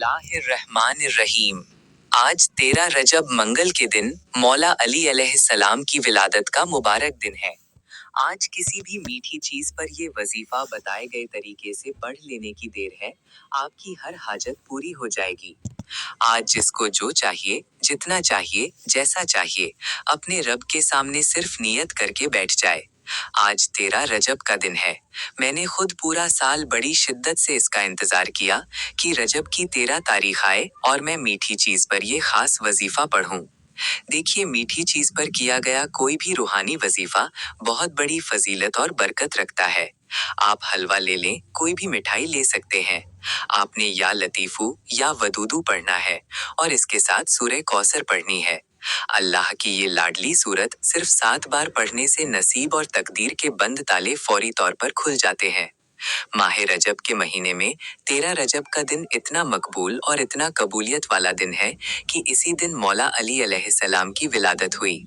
बिस्मिल्लाहिर्रहमानिर्रहीम। आज 13 रजब मंगल के दिन मौला अली अलैहिस्सलाम की विलादत का मुबारक दिन है। आज किसी भी मीठी चीज पर ये वजीफा बताए गए तरीके से पढ़ लेने की देर है, आपकी हर हाजत पूरी हो जाएगी। आज जिसको जो चाहिए, जितना चाहिए, जैसा चाहिए, अपने रब के सामने सिर्फ नियत करके बैठ जाए। आज 13 रजब का दिन है। मैंने खुद पूरा साल बड़ी शिद्दत से इसका इंतजार किया कि रजब की 13 तारीख आए और मैं मीठी चीज पर ये खास वजीफा पढ़ूं। देखिए, मीठी चीज पर किया गया कोई भी रूहानी वजीफा बहुत बड़ी फजीलत और बरकत रखता है। आप हलवा ले लें, कोई भी मिठाई ले सकते हैं। आपने या लतीफू या वदूदू पढ़ना है और इसके साथ सूरह कौसर पढ़नी है। अल्लाह की ये लाडली सूरत सिर्फ 7 बार पढ़ने से नसीब और तकदीर के बंद ताले फौरी तौर पर खुल जाते हैं। माह रजब के महीने में 13 रजब का दिन इतना मकबूल और इतना कबूलियत वाला दिन है कि इसी दिन मौला अली अलैहिस्सलाम की विलादत हुई।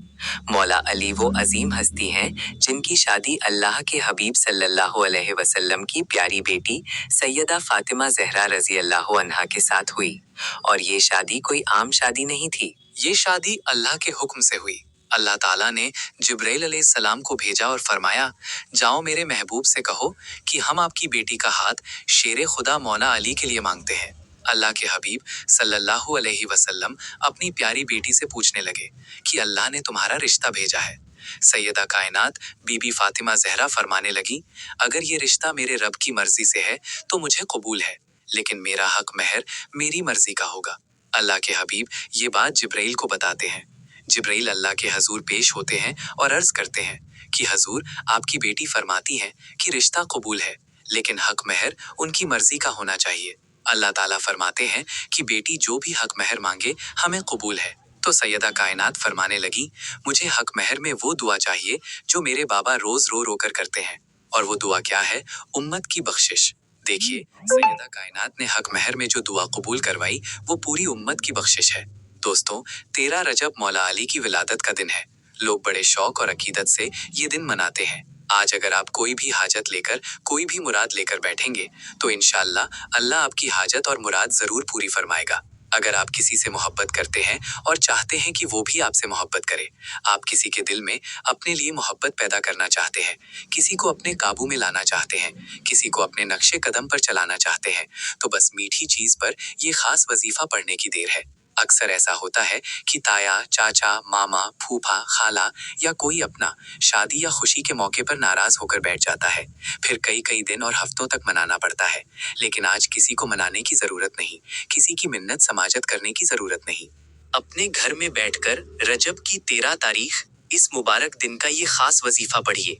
मौला अली वो अजीम हस्ती हैं जिनकी शादी अल्लाह के हबीब सल्लल्लाहु अलैहि वसल्लम की प्यारी बेटी सैयदा फातिमा ज़हरा रज़ी अल्लाह अन्हा के साथ हुई। और ये शादी कोई आम शादी नहीं थी। ये शादी अल्लाह के हुक्म से हुई। अल्लाह ताला ने जिब्राइल अलैहिस्सलाम को भेजा और फरमाया, जाओ मेरे महबूब से कहो कि हम आपकी बेटी का हाथ शेरे खुदा मौला अली के लिए मांगते हैं। अल्लाह के हबीब सल्लल्लाहु अलैहि वसल्लम अपनी प्यारी बेटी से पूछने लगे कि अल्लाह ने तुम्हारा रिश्ता भेजा है। सैयदा कायनात बीबी फातिमा ज़हरा फरमाने लगी, अगर ये रिश्ता मेरे रब की मर्जी से है तो मुझे कबूल है, लेकिन मेरा हक महर मेरी मर्जी का होगा। अल्लाह के हबीब ये बात जिब्राइल को बताते हैं। जिब्राइल अल्लाह के हजूर पेश होते हैं और अर्ज करते हैं कि हजूर, आपकी बेटी फरमाती हैं कि रिश्ता कबूल है, लेकिन हक महर उनकी मर्जी का होना चाहिए। अल्लाह ताला फरमाते हैं कि बेटी जो भी हक महर मांगे हमें कबूल है। तो सैयदा कायनात फरमाने लगी, मुझे हक महर में वो दुआ चाहिए जो मेरे बाबा रोज रो रो कर करते हैं। और वो दुआ क्या है? उम्मत की बख्शिश। देखिए, सैयदा कायनात ने हक महर में जो दुआ कबूल करवाई वो पूरी उम्मत की बख्शिश है। दोस्तों, 13 रजब मौला अली की विलादत का दिन है। लोग बड़े शौक और अकीदत से ये दिन मनाते हैं। आज अगर आप कोई भी हाजत लेकर, कोई भी मुराद लेकर बैठेंगे तो इंशाअल्लाह अल्लाह आपकी हाजत और मुराद जरूर पूरी फरमाएगा। अगर आप किसी से मोहब्बत करते हैं और चाहते हैं कि वो भी आपसे मोहब्बत करे, आप किसी के दिल में अपने लिए मोहब्बत पैदा करना चाहते हैं, किसी को अपने काबू में लाना चाहते हैं, किसी को अपने नक्शे कदम पर चलाना चाहते हैं, तो बस मीठी चीज पर ये खास वजीफा पढ़ने की देर है। अक्सर ऐसा होता है कि ताया, चाचा, मामा, फूफा, खाला या कोई अपना शादी या खुशी के मौके पर नाराज होकर बैठ जाता है। फिर कई कई दिन और हफ्तों तक मनाना पड़ता है। लेकिन आज किसी को मनाने की जरूरत नहीं, किसी की मिन्नत समाजत करने की जरूरत नहीं। अपने घर में बैठकर रजब की 13 तारीख इस मुबारक दिन का ये खास वजीफा पढ़िए।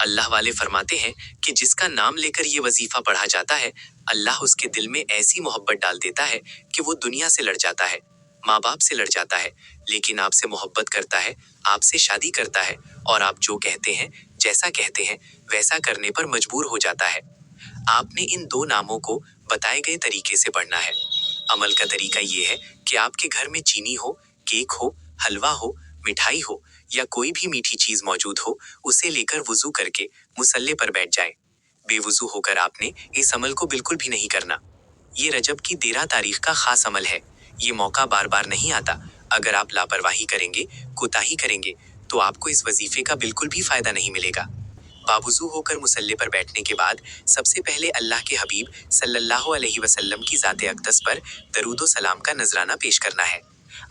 अल्लाह वाले फरमाते हैं कि जिसका नाम लेकर ये वजीफा पढ़ा जाता है, अल्लाह उसके दिल में ऐसी मोहब्बत डाल देता है कि वो दुनिया से लड़ जाता है, माँ बाप से लड़ जाता है, लेकिन आपसे मोहब्बत करता है, आपसे शादी करता है और आप जो कहते हैं, जैसा कहते हैं, वैसा करने पर मजबूर हो जाता है। आपने इन 2 नामों को बताए गए तरीके से पढ़ना है। अमल का तरीका ये है कि आपके घर में चीनी हो, केक हो, हलवा हो, मिठाई हो या कोई भी मीठी चीज मौजूद हो, उसे लेकर वुजू करके मुसल्ले पर बैठ जाएं। बेवुजू होकर आपने इस अमल को बिल्कुल भी नहीं करना। ये रजब की 13 तारीख का खास अमल है। ये मौका बार बार नहीं आता। अगर आप लापरवाही करेंगे, कोताही करेंगे, तो आपको इस वजीफे का बिल्कुल भी फायदा नहीं मिलेगा। बावुजू होकर मुसल्ले पर बैठने के बाद सबसे पहले अल्लाह के हबीब सल्लल्लाहु अलैहि वसल्लम की ज़ाते अक़दस पर दरूद व सलाम का नजराना पेश करना है।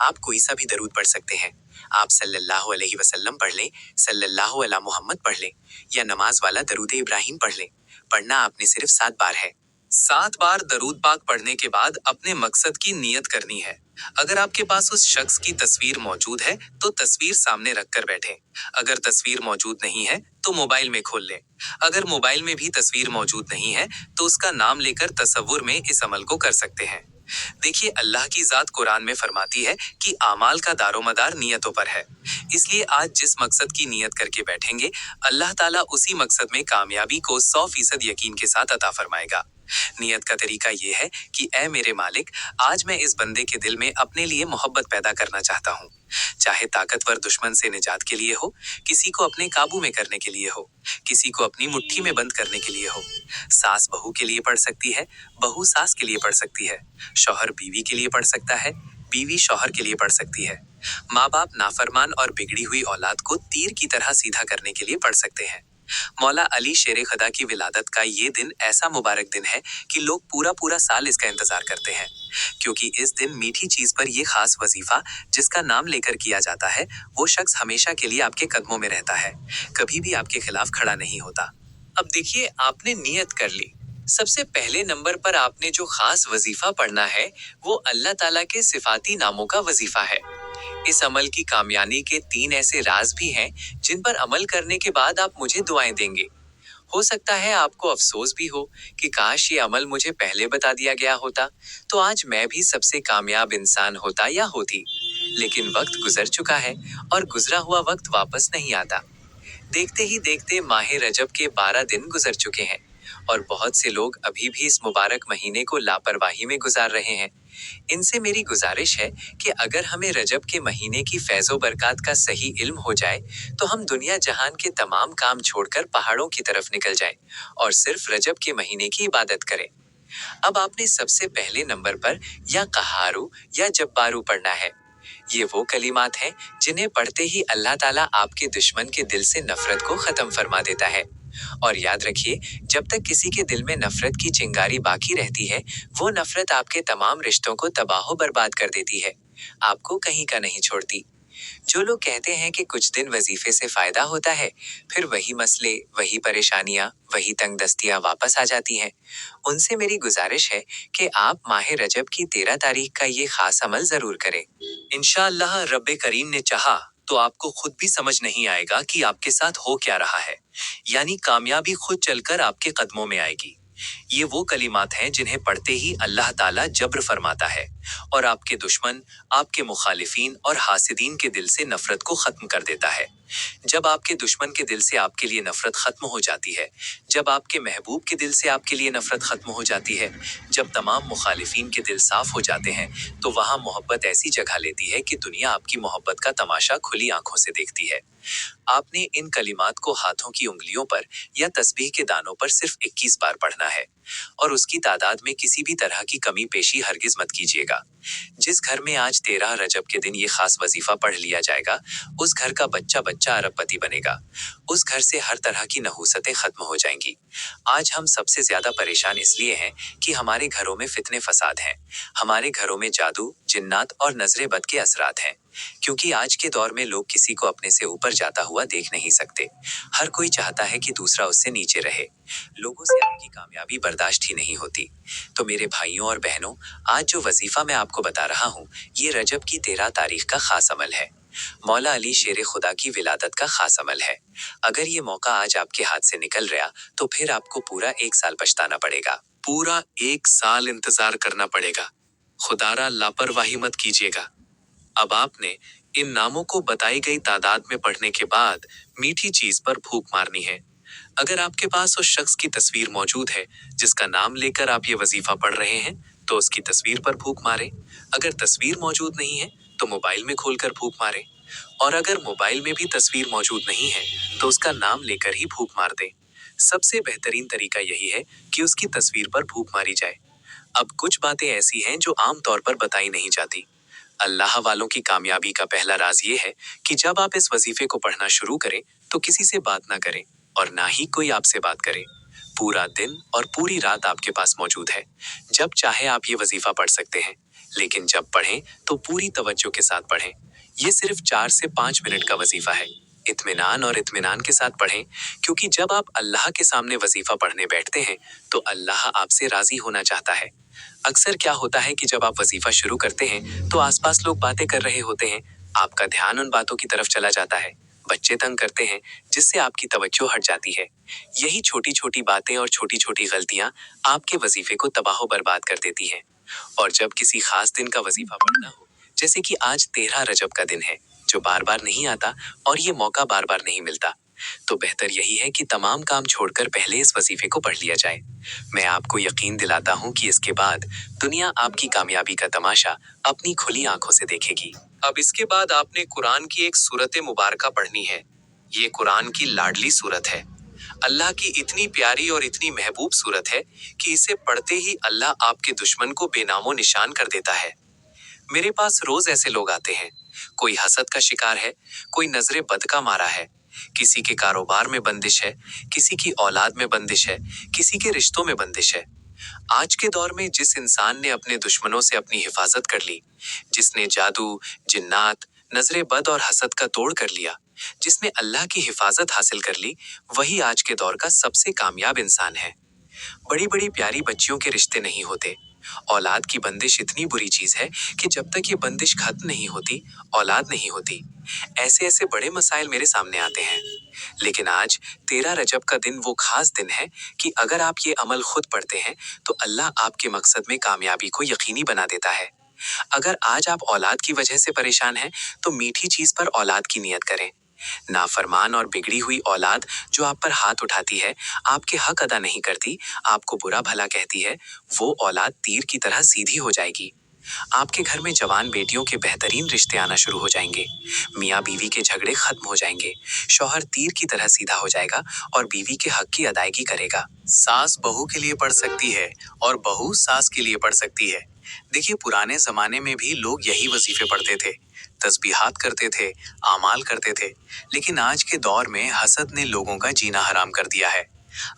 आप कोई सा भी दरूद पढ़ सकते हैं। आप सल्लल्लाहु अलैहि वसल्लम पढ़ लें, सल्लल्लाहु अला मोहम्मद पढ़ लें या नमाज वाला दरूद इब्राहिम पढ़ लें। पढ़ना आपने सिर्फ 7 बार है। 7 बार दरूद पाक पढ़ने के बाद अपने मकसद की नियत करनी है। अगर आपके पास उस शख्स की तस्वीर मौजूद है तो तस्वीर सामने रखकर बैठें। अगर तस्वीर मौजूद नहीं है तो मोबाइल में खोल लें। अगर मोबाइल में भी तस्वीर मौजूद नहीं है तो उसका नाम लेकर तसव्वुर में इस अमल को कर सकते हैं। देखिए, अल्लाह की जात कुरान में फरमाती है कि आमाल का दारोमदार नियतों पर है। इसलिए आज जिस मकसद की नियत करके बैठेंगे, अल्लाह ताला उसी मकसद में कामयाबी को 100% यकीन के साथ अता फरमाएगा। नियत का तरीका ये है कि ऐ मेरे मालिक, आज मैं इस बंदे के दिल में अपने लिए मोहब्बत पैदा करना चाहता हूँ। चाहे ताकतवर दुश्मन से निजात के लिए हो, किसी को अपने काबू में करने के लिए हो, किसी को अपनी मुट्ठी में बंद करने के लिए हो। सास बहू के लिए पढ़ सकती है, बहू सास के लिए पढ़ सकती है, शौहर बीवी के लिए पढ़ सकता है, बीवी शौहर के लिए पढ़ सकती है। माँ बाप नाफरमान और बिगड़ी हुई औलाद को तीर की तरह सीधा करने के लिए पढ़ सकते हैं। मौला अली शेर खुदा की विलादत का ये दिन ऐसा मुबारक दिन है कि लोग पूरा पूरा साल इसका इंतजार करते हैं, क्योंकि इस दिन मीठी चीज पर ये खास वजीफा जिसका नाम लेकर किया जाता है, वो शख्स हमेशा के लिए आपके कदमों में रहता है, कभी भी आपके खिलाफ खड़ा नहीं होता। अब देखिए, आपने नियत कर ली। सबसे पहले नंबर पर आपने जो खास वजीफा पढ़ना है, वो अल्लाह ताला के सिफाती नामों का वजीफा है। इस अमल की कामयाबी के 3 ऐसे राज भी हैं जिन पर अमल करने के बाद आप मुझे दुआएं देंगे। हो सकता है आपको अफसोस भी हो कि काश ये अमल मुझे पहले बता दिया गया होता, तो आज मैं भी सबसे कामयाब इंसान होता या होती। लेकिन वक्त गुजर चुका है और गुजरा हुआ वक्त वापस नहीं आता। देखते ही देखते माह रजब के 12 दिन गुजर चुके हैं और बहुत से लोग अभी भी इस मुबारक महीने को लापरवाही में गुजार रहे हैं। इनसे मेरी गुजारिश है कि अगर हमें रजब के महीने की फैज़ो बरकत का सही इल्म हो जाए, तो हम दुनिया जहान के तमाम काम छोड़कर पहाड़ों की तरफ निकल जाएं और सिर्फ रजब के महीने की इबादत करें। अब आपने सबसे पहले नंबर पर या कहारू या जब्बारू पढ़ना है। ये वो कलिमात हैं जिन्हें पढ़ते ही अल्लाह ताला आपके दुश्मन के दिल से नफरत को खत्म फरमा देता है। और याद रखिए, जब तक किसी के दिल में नफरत की चिंगारी बाकी रहती है, वो नफरत आपके तमाम रिश्तों को तबाह बर्बाद कर देती है, आपको कहीं का नहीं छोड़ती। जो लोग कहते हैं कि कुछ दिन वजीफे से फायदा होता है, फिर वही मसले, वही परेशानियां, वही तंग दस्तियां वापस आ जाती हैं, उनसे मेरी गुजारिश है कि आप माह रजब की 13 तारीख का ये खास अमल जरूर करें। इंशाअल्लाह रब्बे करीम ने चाहा तो आपको खुद भी समझ नहीं आएगा कि आपके साथ हो क्या रहा है, यानी कामयाबी खुद चलकर आपके कदमों में आएगी। ये वो कलिमात हैं जिन्हें पढ़ते ही अल्लाह ताला जब्र फरमाता है और आपके दुश्मन, आपके मुखालिफीन और हासिदीन के दिल से नफरत को खत्म कर देता है। जब आपके दुश्मन के दिल से आपके लिए नफरत खत्म हो जाती है, जब आपके महबूब के दिल से आपके लिए नफरत खत्म हो जाती है, जब तमाम मुखालिफीन के दिल साफ हो जाते हैं, तो वहां मोहब्बत ऐसी जगह लेती है कि दुनिया आपकी मोहब्बत का तमाशा खुली आंखों से देखती है। आपने इन कलिमात को हाथों की उंगलियों पर या तस्बीह के दानों पर सिर्फ 21 बार पढ़ना है और उसकी तादाद में किसी भी तरह की कमी पेशी हरगिज मत कीजिएगा। जिस घर में आज 13 रजब के दिन ये खास वजीफा पढ़ लिया जाएगा, उस घर का बच्चा बच्चा अरबपति बनेगा। उस घर से हर तरह की नहूसतें खत्म हो जाएंगी। आज हम सबसे ज्यादा परेशान इसलिए हैं कि हमारे घरों में फितने फसाद हैं, हमारे घरों में जादू, जिन्नात और नजरे बद के असरात हैं, क्योंकि आज के दौर में लोग किसी को अपने से ऊपर जाता हुआ देख नहीं सकते। हर कोई चाहता है कि दूसरा उससे नीचे रहे। लोगों से आपकी कामयाबी बर्दाश्त ही नहीं होती। तो मेरे भाइयों और बहनों, आज जो वजीफा मैं आपको बता रहा हूँ, ये रजब की 13 तारीख का खास अमल है। मौला अली शेर खुदा की विलादत का खास अमल है। अगर ये मौका आज आपके हाथ से निकल गया, तो फिर आपको पूरा 1 साल पछताना पड़ेगा, पूरा 1 साल इंतजार करना पड़ेगा। खुदारा लापरवाही मत कीजिएगा। अब आपने इन नामों को बताई गई तादाद में पढ़ने के बाद मीठी चीज पर फूंक मारनी है। अगर आपके पास उस शख्स की तस्वीर मौजूद है जिसका नाम लेकर आप ये वजीफा पढ़ रहे हैं, तो उसकी तस्वीर पर फूंक मारें। अगर तस्वीर मौजूद नहीं है, तो मोबाइल में खोलकर फूंक मारें। और अगर मोबाइल में भी तस्वीर मौजूद नहीं है, तो उसका नाम लेकर ही फूंक मार दें। सबसे बेहतरीन तरीका यही है कि उसकी तस्वीर पर फूंक मारी जाए। अब कुछ बातें ऐसी हैं जो आम तौर पर बताई नहीं जाती। अल्लाह वालों की कामयाबी का पहला राज ये है कि जब आप इस वजीफे को पढ़ना शुरू करें, तो किसी से बात ना करें और ना ही कोई आपसे बात करे। पूरा दिन और पूरी रात आपके पास मौजूद है। जब चाहे आप ये वजीफा पढ़ सकते हैं, लेकिन जब पढ़ें तो पूरी तवज्जो के साथ पढ़ें। ये सिर्फ 4 से 5 मिनट का वजीफा है। इत्मीनान और इत्मीनान के साथ पढ़ें, क्योंकि जब आप अल्लाह के सामने वजीफा पढ़ने बैठते हैं, तो अल्लाह आपसे राजी होना चाहता है। अक्सर क्या होता है कि जब आप वजीफा शुरू करते हैं, तो आसपास लोग बातें कर रहे होते हैं, आपका ध्यान उन बातों की तरफ चला जाता है। बच्चे तंग करते हैं, जिससे आपकी तवज्जो हट जाती है। यही छोटी छोटी बातें और छोटी छोटी गलतियां आपके वजीफे को तबाह बर्बाद कर देती हैं। और जब किसी खास दिन का वजीफा पढ़ना हो, जैसे कि आज 13 रजब का दिन है, जो बार बार नहीं आता और ये मौका बार बार नहीं मिलता, तो बेहतर यही है कि तमाम काम छोड़कर पहले इस वजीफे को पढ़ लिया जाए। मैं आपको यकीन दिलाता हूँ कि इसके बाद दुनिया आपकी कामयाबी का तमाशा अपनी खुली आंखों से देखेगी। अब इसके बाद आपने कुरान की एक सूरत मुबारका पढ़नी है। ये कुरान की लाडली सूरत है। अल्लाह की इतनी प्यारी और इतनी महबूब सूरत है कि इसे पढ़ते ही अल्लाह आपके दुश्मन को बेनामो निशान कर देता है। मेरे पास रोज ऐसे लोग आते हैं। कोई हसद का शिकार है, कोई नजरे बद का मारा है, किसी के कारोबार में बंदिश है, किसी की औलाद में बंदिश है, किसी के रिश्तों में बंदिश है। आज के दौर में जिस इंसान ने अपने दुश्मनों से अपनी हिफाजत कर ली, जिसने जादू, जिन्नात, नजरे बद और हसद का तोड़ कर लिया, जिसने अल्लाह की हिफाजत हासिल कर ली, वही आज के दौर का सबसे कामयाब इंसान है। बड़ी बड़ी प्यारी बच्चियों के रिश्ते नहीं होते। औलाद की बंदिश इतनी बुरी चीज है कि जब तक ये बंदिश खत्म नहीं होती, औलाद नहीं होती। ऐसे ऐसे बड़े मसाइल मेरे सामने आते हैं। लेकिन आज 13 रजब का दिन वो खास दिन है कि अगर आप ये अमल खुद पढ़ते हैं तो अल्लाह आपके मकसद में कामयाबी को यकीनी बना देता है। अगर आज आप औलाद की वजह से परेशान हैं, तो मीठी चीज पर औलाद की नियत करें। नाफरमान और बिगड़ी हुई औलाद जो आप पर हाथ उठाती है, आपके हक अदा नहीं करती, आपको बुरा भला कहती है, वो औलाद तीर की तरह सीधी हो जाएगी। आपके घर में जवान बेटियों के बेहतरीन रिश्ते आना शुरू हो जाएंगे। मियाँ बीवी के झगड़े खत्म हो जाएंगे। शौहर तीर की तरह सीधा हो जाएगा और बीवी के हक की अदायगी करेगा। सास बहू के लिए पढ़ सकती है और बहू सास के लिए पढ़ सकती है। देखिए, पुराने जमाने में भी लोग यही वजीफे पढ़ते थे, तस्बीहात करते थे, आमाल करते थे। लेकिन आज के दौर में हसद ने लोगों का जीना हराम कर दिया है।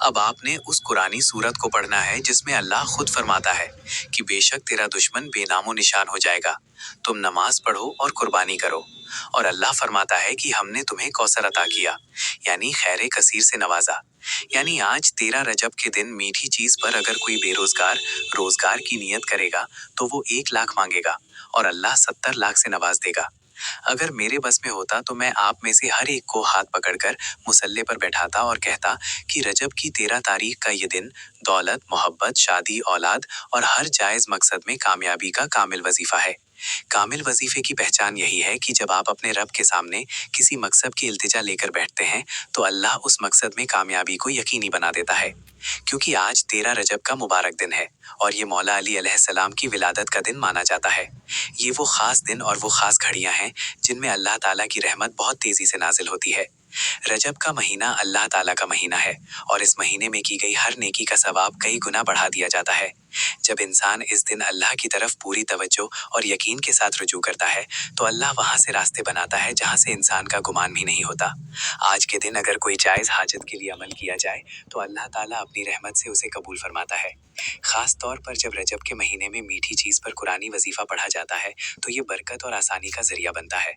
अब आपने उस कुरानी सूरत को पढ़ना है जिसमें अल्लाह खुद फरमाता है कि बेशक तेरा दुश्मन बेनामो निशान हो जाएगा। तुम नमाज पढ़ो और कुर्बानी करो। और अल्लाह फरमाता है कि हमने तुम्हें कौसर अता किया, यानी खैर कसीर से नवाजा। यानी आज 13 रजब के दिन मीठी चीज पर अगर कोई बेरोजगार रोजगार की नियत करेगा तो वो 1 लाख मांगेगा और अल्लाह 70 लाख से नवाज देगा। अगर मेरे बस में होता तो मैं आप में से हर एक को हाथ पकड़कर मुसल्ले पर बैठाता और कहता कि रजब की 13 तारीख का ये दिन दौलत, मोहब्बत, शादी, औलाद और हर जायज मकसद में कामयाबी का कामिल वजीफा है। कामिल वजीफे की पहचान यही है कि जब आप अपने रब के सामने किसी मकसद की इल्तिजा लेकर बैठते हैं तो अल्लाह उस मकसद में कामयाबी को यकीनी बना देता है। क्योंकि आज 13 रजब का मुबारक दिन है और ये मौला अली अलैहिस्सलाम की विलादत का दिन माना जाता है। ये वो खास दिन और वो खास घड़ियां हैं जिनमें अल्लाह ताला की रहमत बहुत तेजी से नाजिल होती है। रजब का महीना अल्लाह ताला का महीना है और इस महीने में की गई हर नेकी का सवाब कई गुना बढ़ा दिया जाता है। जब इंसान इस दिन अल्लाह की तरफ पूरी तवज्जो और यकीन के साथ रुजू करता है तो अल्लाह वहां से रास्ते बनाता है जहां से इंसान का गुमान भी नहीं होता। आज के दिन अगर कोई जायज हाजत के लिए अमल किया जाए तो अल्लाह ताला अपनी रहमत से उसे कबूल फरमाता है। खास तौर पर जब रजब के महीने में मीठी चीज पर कुरानी वजीफा पढ़ा जाता है तो ये बरकत और आसानी का जरिया बनता है।